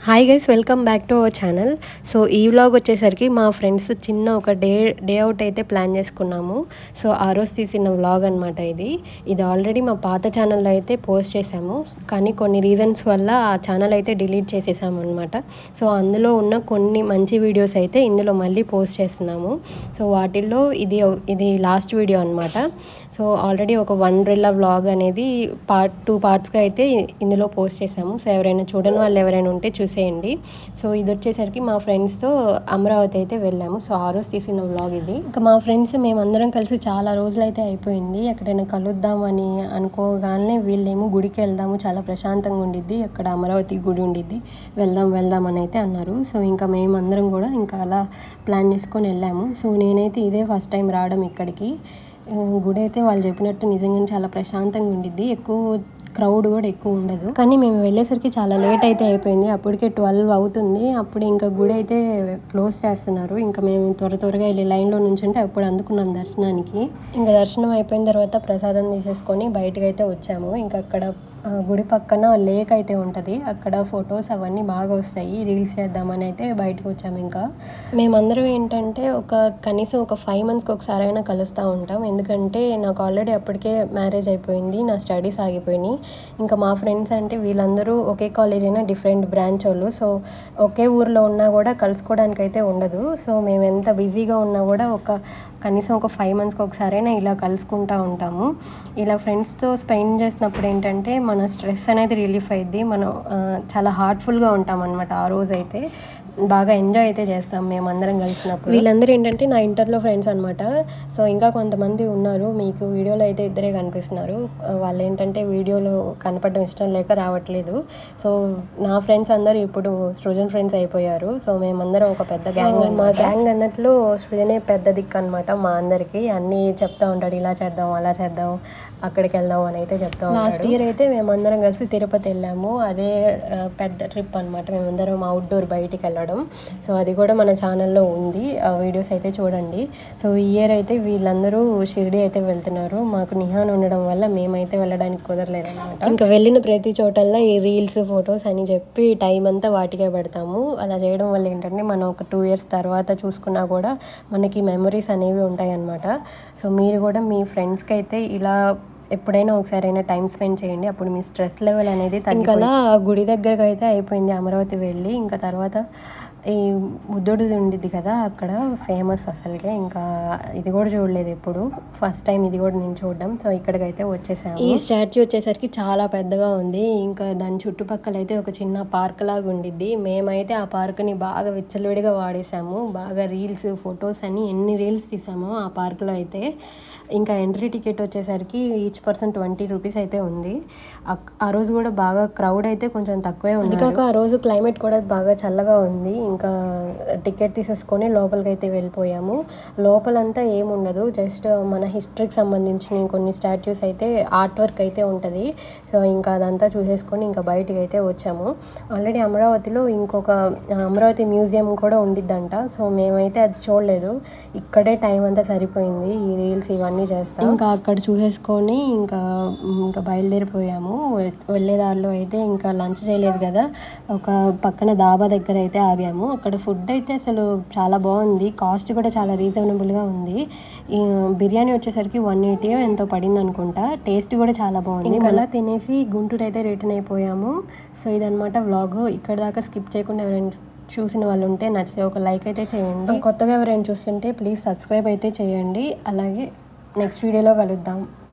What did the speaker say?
Hi guys, welcome back to our channel. So ఈ vlog వచ్చేసరికి మా ఫ్రెండ్స్ చిన్న ఒక డే అవుట్ అయితే ప్లాన్ చేసుకున్నాము. సో ఆ రోజు తీసిన వ్లాగ్ అనమాట ఇది ఆల్రెడీ మా పాత ఛానల్లో అయితే పోస్ట్ చేసాము. కానీ కొన్ని రీజన్స్ వల్ల ఆ ఛానల్ అయితే డిలీట్ చేసేసాము అనమాట. సో అందులో ఉన్న కొన్ని మంచి వీడియోస్ అయితే ఇందులో మళ్ళీ పోస్ట్ చేస్తున్నాము. సో వాటిల్లో ఇది లాస్ట్ వీడియో అనమాట. సో ఆల్రెడీ ఒక వండర్లా వ్లాగ్ అనేది 2 పార్ట్స్గా అయితే ఇందులో పోస్ట్ చేసాము. సో ఎవరైనా చూడని వాళ్ళు ఎవరైనా ఉంటే చూసేయండి. సో ఇది వచ్చేసరికి మా ఫ్రెండ్స్తో అమరావతి అయితే వెళ్ళాము. సో ఆ రోజు తీసిన వ్లాగ్ ఇది. ఇంకా మా ఫ్రెండ్స్ మేమందరం కలిసి చాలా రోజులు అయితే అయిపోయింది. ఎక్కడైనా కలుద్దామని అనుకోగానే వీళ్ళేమో గుడికి వెళ్దాము, చాలా ప్రశాంతంగా ఉండిద్ది, అక్కడ అమరావతి గుడి ఉండిద్ది, వెళ్దాం అని అయితే అన్నారు. సో ఇంకా మేమందరం కూడా ఇంకా అలా ప్లాన్ చేసుకొని వెళ్ళాము. సో నేనైతే ఇదే ఫస్ట్ టైం రావడం ఇక్కడికి. గుడి అయితే వాళ్ళు చెప్పినట్టు నిజంగానే చాలా ప్రశాంతంగా ఉండిద్ది, ఎక్కువ క్రౌడ్ కూడా ఎక్కువ ఉండదు. కానీ మేము వెళ్ళేసరికి చాలా లేట్ అయితే అయిపోయింది. అప్పటికే 12 అవుతుంది. అప్పుడు ఇంకా గుడి అయితే క్లోజ్ చేస్తున్నారు. ఇంకా మేము త్వరగా వెళ్ళి లైన్లో నుంచుంటే అప్పుడు అందుకున్నాం దర్శనానికి. ఇంకా దర్శనం అయిపోయిన తర్వాత ప్రసాదం తీసేసుకొని బయటకు అయితే వచ్చాము. ఇంకా అక్కడ గుడి పక్కన లేక్ అయితే ఉంటుంది. అక్కడ ఫొటోస్ అవన్నీ బాగా వస్తాయి, రీల్స్ చేద్దామని అయితే బయటకు వచ్చాము. ఇంకా మేమందరం ఏంటంటే కనీసం ఒక 5 మంత్స్కి ఒకసారి అయినా కలుస్తూ ఉంటాం. ఎందుకంటే నాకు ఆల్రెడీ అప్పటికే మ్యారేజ్ అయిపోయింది, నా స్టడీస్ ఆగిపోయినాయి. ఇంకా మా ఫ్రెండ్స్ అంటే వీళ్ళందరూ ఒకే కాలేజ్ అయినా డిఫరెంట్ బ్రాంచ్ వాళ్ళు. సో ఒకే ఊర్లో ఉన్నా కూడా కలుసుకోవడానికి అయితే ఉండదు. సో మేము ఎంత బిజీగా ఉన్నా కూడా కనీసం ఒక 5 మంత్స్కి ఒకసారైనా ఇలా కలుసుకుంటూ ఉంటాము. ఇలా ఫ్రెండ్స్తో స్పెండ్ చేసినప్పుడు ఏంటంటే మన స్ట్రెస్ అనేది రిలీఫ్ అయ్యిద్ది. మనం చాలా హార్ట్ఫుల్గా ఉంటాం అనమాట. ఆ రోజు అయితే బాగా ఎంజాయ్ అయితే చేస్తాం మేమందరం కలిసినప్పుడు. వీళ్ళందరూ ఏంటంటే నా ఇంటర్లో ఫ్రెండ్స్ అనమాట. సో ఇంకా కొంతమంది ఉన్నారు, మీకు వీడియోలో అయితే ఇద్దరే కనిపిస్తున్నారు. వాళ్ళు ఏంటంటే వీడియోలో కనపడడం ఇష్టం లేక రావట్లేదు. సో నా ఫ్రెండ్స్ అందరూ ఇప్పుడు సృజన్ ఫ్రెండ్స్ అయిపోయారు. సో మేమందరం ఒక పెద్ద గ్యాంగ్. మా గ్యాంగ్ అన్నట్లు సృజనే పెద్ద దిక్కు అనమాట మా అందరికీ. అన్నీ చెప్తూ ఉంటాడు, ఇలా చేద్దాం, అలా చేద్దాం, అక్కడికి వెళ్దాం అని అయితే చెప్తా ఉంటాడు. లాస్ట్ ఇయర్ అయితే మేమందరం కలిసి తిరుపతి వెళ్ళాము. అదే పెద్ద ట్రిప్ అనమాట. మేమందరం అవుట్డోర్ బయటికి వెళ్ళడం. సో అది కూడా మన ఛానల్లో ఉంది, ఆ వీడియోస్ అయితే చూడండి. సో ఈ ఇయర్ అయితే వీళ్ళందరూ షిరిడి అయితే వెళ్తున్నారు. మాకు నిహాన్ ఉండడం వల్ల మేమైతే వెళ్ళడానికి కుదరలేదు అనమాట. ఇంకా వెళ్ళిన ప్రతి చోటల్లా ఈ రీల్స్, ఫొటోస్ అని చెప్పి టైం అంతా వాటికే పెడతాము. అలా చేయడం వల్ల ఏంటంటే మనం ఒక 2 years తర్వాత చూసుకున్నా కూడా మనకి మెమరీస్ అనేవి ఉంటాయి అన్నమాట. సో మీరు కూడా మీ ఫ్రెండ్స్కి అయితే ఇలా ఎప్పుడైనా ఒకసారైనా టైం స్పెండ్ చేయండి. అప్పుడు మీ స్ట్రెస్ లెవెల్ అనేది తగ్గిపోయి. అలా గుడి దగ్గరకు అయితే అయిపోయింది అమరావతి వెళ్ళి. ఇంకా తర్వాత ఈ బుద్ధుడిది ఉండిద్ది కదా, అక్కడ ఫేమస్ అసలుకే. ఇంకా ఇది కూడా చూడలేదు ఎప్పుడు, ఫస్ట్ టైం ఇది కూడా నేను చూడడం. సో ఇక్కడికైతే వచ్చేసాము. ఈ స్టాచ్యూ వచ్చేసరికి చాలా పెద్దగా ఉంది. ఇంకా దాని చుట్టుపక్కల అయితే ఒక చిన్న పార్క్ లాగా ఉండిద్ది. మేమైతే ఆ పార్క్ని బాగా విచ్చలవిడిగా వాడేసాము. బాగా రీల్స్, ఫొటోస్ అని ఎన్ని రీల్స్ తీసామో ఆ పార్క్లో అయితే. ఇంకా ఎంట్రీ టికెట్ వచ్చేసరికి ఈచ్ పర్సన్ 20 రూపీస్ అయితే ఉంది. ఆ రోజు కూడా బాగా క్రౌడ్ అయితే కొంచెం తక్కువే ఉంది. కాక ఆ రోజు క్లైమేట్ కూడా బాగా చల్లగా ఉంది. ఇంకా టికెట్ తీసేసుకొని లోపలికి అయితే వెళ్ళిపోయాము. లోపలంతా ఏముండదు, జస్ట్ మన హిస్టరీకి సంబంధించిన కొన్ని స్టాచ్యూస్ అయితే, ఆర్ట్ వర్క్ అయితే ఉంటుంది. సో ఇంకా అదంతా చూసేసుకొని ఇంకా బయటికి అయితే వచ్చాము. ఆల్రెడీ అమరావతిలో ఇంకొక అమరావతి మ్యూజియం కూడా ఉండిద్దంట. సో మేమైతే అది చూడలేదు. ఇక్కడే టైం అంతా సరిపోయింది ఈ రీల్స్ ఇవన్నీ చేస్తాం. ఇంకా అక్కడ చూసేసుకొని ఇంకా బయలుదేరిపోయాము. వెళ్ళేదారిలో అయితే ఇంకా లంచ్ చేయలేదు కదా, ఒక పక్కన దాబా దగ్గర అయితే ఆగాము. అక్కడ ఫుడ్ అయితే అసలు చాలా బాగుంది, కాస్ట్ కూడా చాలా రీజనబుల్గా ఉంది. ఈ బిర్యానీ వచ్చేసరికి 180 ఎంతో పడింది అనుకుంటా. టేస్ట్ కూడా చాలా బాగుంది. అలా తినేసి గుంటూరు అయితే రిటర్న్ అయిపోయాము. సో ఇదనమాట వ్లాగ్. ఇక్కడ దాకా స్కిప్ చేయకుండా ఎవరైనా చూసిన వాళ్ళు ఉంటే నచ్చితే ఒక లైక్ అయితే చేయండి. కొత్తగా ఎవరైనా చూస్తుంటే ప్లీజ్ సబ్స్క్రైబ్ అయితే చేయండి. అలాగే నెక్స్ట్ వీడియోలో కలుద్దాం.